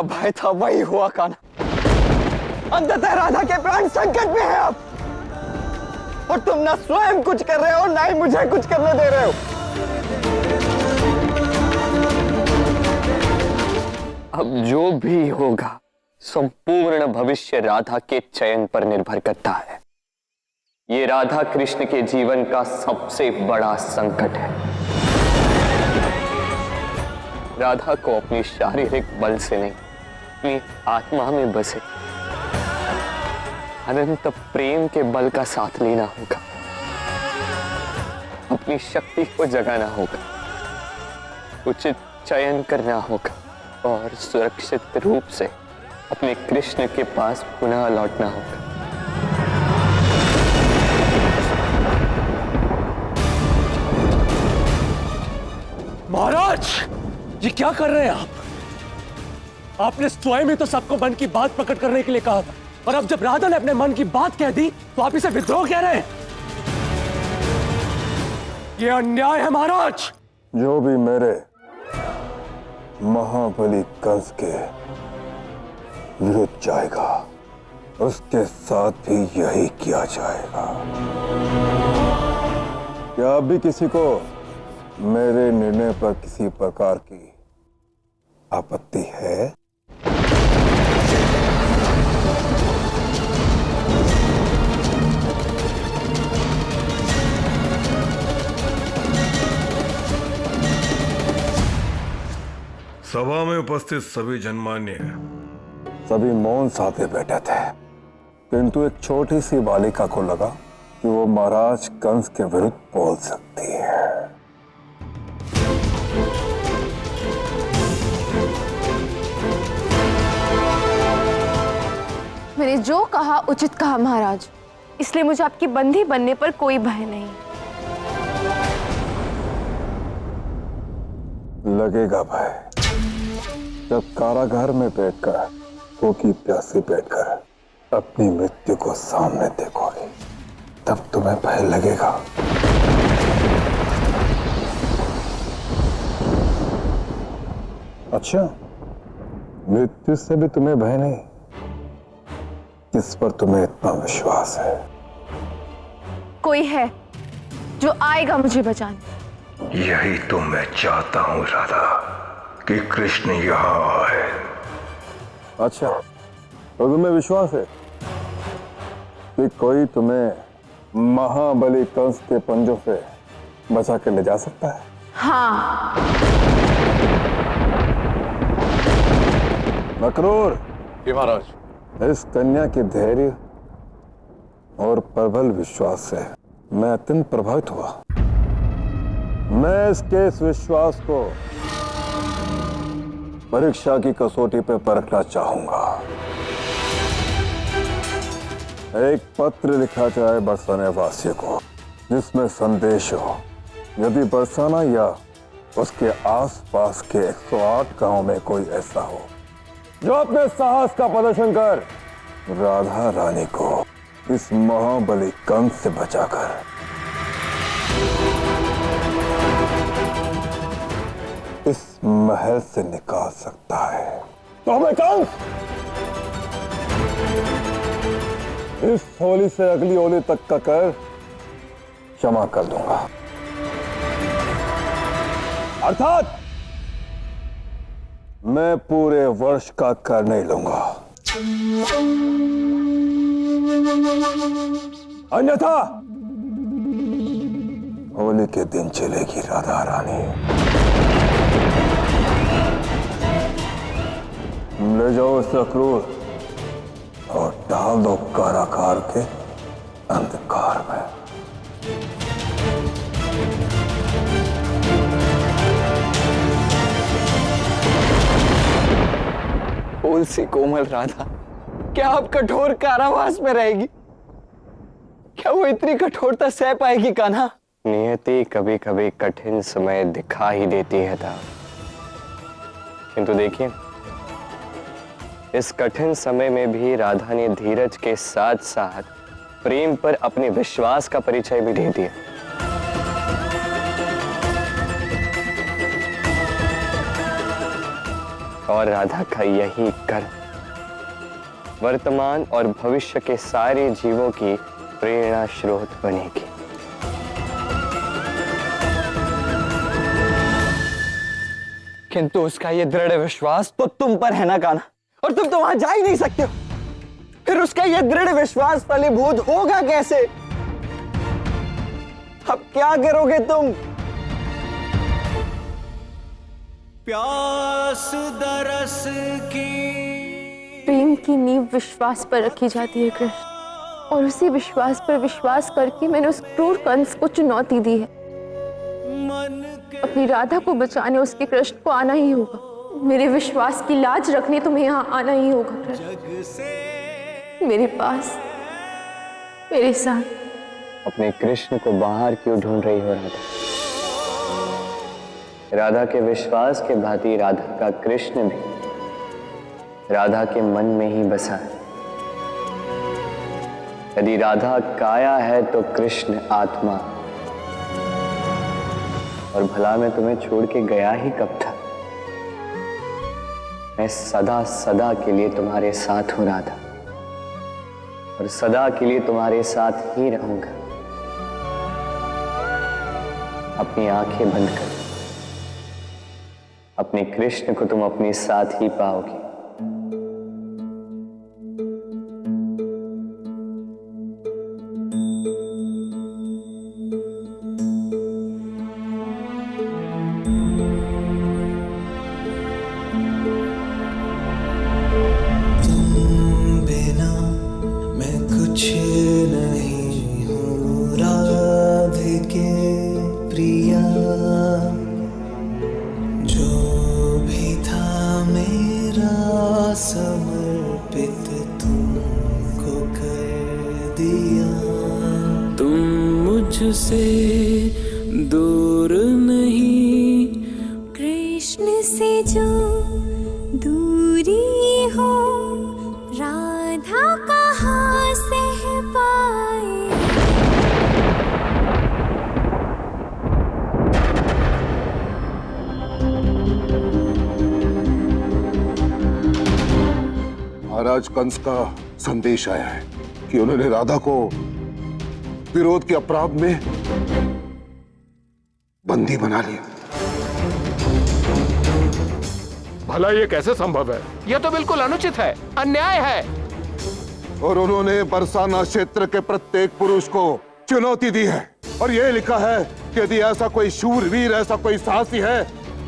मेरा भाई था वही हुआ कान्हा। अंततः राधा के प्राण संकट में है अब, और तुम ना स्वयं कुछ कर रहे हो ना ही मुझे कुछ करने दे रहे हो। अब जो भी होगा संपूर्ण भविष्य राधा के चयन पर निर्भर करता है। ये राधा कृष्ण के जीवन का सबसे बड़ा संकट है। राधा को अपनी शारीरिक बल से नहीं, अपनी आत्मा में बसे अनंत प्रेम के बल का साथ लेना होगा। अपनी शक्ति को जगाना होगा, उचित चयन करना होगा और सुरक्षित रूप से अपने कृष्ण के पास पुनः लौटना होगा। महाराज, ये क्या कर रहे हैं आप? आपने स्वयं ही तो सबको मन की बात प्रकट करने के लिए कहा था, और अब जब राधा ने अपने मन की बात कह दी तो आप इसे विद्रोह कह रहे हैं। ये अन्याय है महाराज। जो भी मेरे महाबली कंस के विरुद्ध जाएगा उसके साथ भी यही किया जाएगा। क्या अब भी किसी को मेरे निर्णय पर किसी प्रकार की आपत्ति है? सभा में उपस्थित सभी जनमान्य सभी मौन साथे बैठे थे, किंतु एक छोटी सी बालिका को लगा कि वो महाराज कंस के विरुद्ध बोल सकती है। मैंने जो कहा उचित कहा महाराज, इसलिए मुझे आपकी बंदी बनने पर कोई भय नहीं। लगेगा भय जब कारागार में बैठकर भूखी प्यासी बैठकर अपनी मृत्यु को सामने देखोगे, तब तुम्हें भय लगेगा। अच्छा, मृत्यु से भी तुम्हें भय नहीं? किस पर तुम्हें इतना विश्वास है? कोई है जो आएगा मुझे बचाने। यही तो मैं चाहता हूं राधा, कि कृष्ण यहाँ आए। अच्छा, तो तुम्हें विश्वास है कि कोई तुम्हें महाबली कंस के पंजों से बचा के ले जा सकता है? हाँ। मकरूर, महाराज, इस कन्या के धैर्य और प्रबल विश्वास से मैं अत्यंत प्रभावित हुआ। मैं इसके इस विश्वास को परीक्षा की कसौटी पर परखना चाहूंगा। एक पत्र लिखा जाए बरसाने वासियों को, जिसमें संदेश हो, यदि बरसाना या उसके आसपास के 108 गांव में कोई ऐसा हो जो अपने साहस का प्रदर्शन कर राधा रानी को इस महाबली कंस से बचाकर इस महल से निकाल सकता है, तो हमें कंस इस होली से अगली होली तक का कर क्षमा कर दूंगा। अर्थात मैं पूरे वर्ष का कर नहीं लूंगा, अन्यथा होली के दिन चलेगी राधा रानी। ले जाओ इस अक्रूर और डाल दो कारागार के अंधकार में। फूल सी कोमल राधा क्या अब कठोर कारावास में रहेगी? क्या वो इतनी कठोरता सह पाएगी कान्हा? नियति कभी कभी कठिन समय दिखा ही देती है था, किंतु देखिए इस कठिन समय में भी राधा ने धीरज के साथ साथ प्रेम पर अपने विश्वास का परिचय भी दे दिया। और राधा का यही कर्म वर्तमान और भविष्य के सारे जीवों की प्रेरणा स्रोत बनेगी। किंतु उसका ये दृढ़ विश्वास तो तुम पर है ना कान्हा, और तुम तो वहां जा ही नहीं सकते हो। फिर उसका ये दृढ़ विश्वास फलीभूत होगा कैसे? अब क्या करोगे तुम? प्यास दरस की प्रेम की नींव विश्वास पर रखी जाती है कृष्ण, और उसी विश्वास पर विश्वास करके मैंने उस क्रूर कंस को चुनौती दी है। अपनी राधा को बचाने उसके कृष्ण को आना ही होगा। मेरे विश्वास की लाज रखने तुम्हें यहाँ आना ही होगा कृष्ण, मेरे पास, मेरे साथ। अपने कृष्ण को बाहर क्यों ढूंढ रही हो राधा? राधा के विश्वास के भांति राधा का कृष्ण भी राधा के मन में ही बसा है। यदि राधा काया है तो कृष्ण आत्मा, और भला मैं तुम्हें छोड़ के गया ही कब था? मैं सदा सदा के लिए तुम्हारे साथ हूं राधा, और सदा के लिए तुम्हारे साथ ही रहूंगा। अपनी आंखें बंद कर, अपने कृष्ण को तुम अपने साथ ही पाओगे। समर्पित तुमको कर दिया, तुम मुझसे दूर नहीं। कृष्ण से जो दूरी हो राधा कहाँ सह पाए। महाराज कंस का संदेश आया है कि उन्होंने राधा को विरोध के अपराध में बंदी बना लिया। भला ये कैसे संभव है? यह तो बिल्कुल अनुचित है, अन्याय है। और उन्होंने बरसाना क्षेत्र के प्रत्येक पुरुष को चुनौती दी है, और यह लिखा है कि यदि ऐसा कोई शूरवीर, ऐसा कोई साहसी है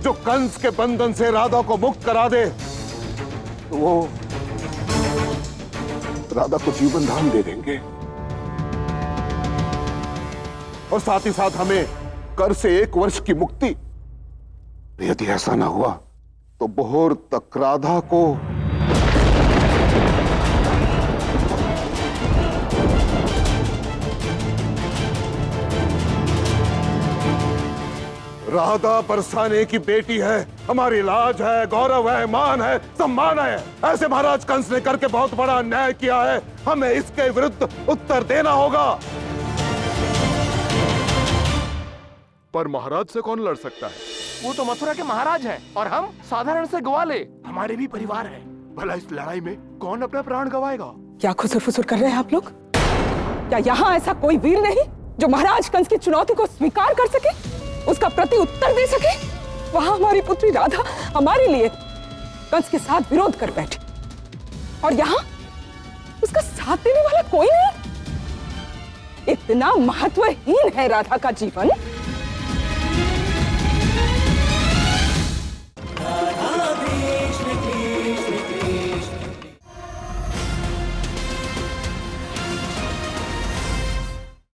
जो कंस के बंधन से राधा को मुक्त करा दे, तो वो राधा को जीवन दान दे देंगे, और साथ ही साथ हमें कर से 1 वर्ष की मुक्ति। यदि ऐसा ना हुआ तो बोहर तक राधा को राधा बरसाने की बेटी है, हमारी लाज है, गौरव है, मान है, सम्मान है। ऐसे महाराज कंस ने करके बहुत बड़ा अन्याय किया है, हमें इसके विरुद्ध उत्तर देना होगा। पर महाराज से कौन लड़ सकता है? वो तो मथुरा के महाराज हैं, और हम साधारण से ग्वाले। हमारे भी परिवार है। भला इस लड़ाई में कौन अपना प्राण गवाएगा? क्या खुसर फुसर कर रहे हैं आप लोग? क्या यहाँ ऐसा कोई वीर नहीं जो महाराज कंस की चुनौती को स्वीकार कर सके, उसका प्रति उत्तर दे सके? वहां हमारी पुत्री राधा हमारे लिए कंस के साथ विरोध कर बैठी, और यहाँ उसका साथ देने वाला कोई नहीं। इतना महत्वहीन है राधा का जीवन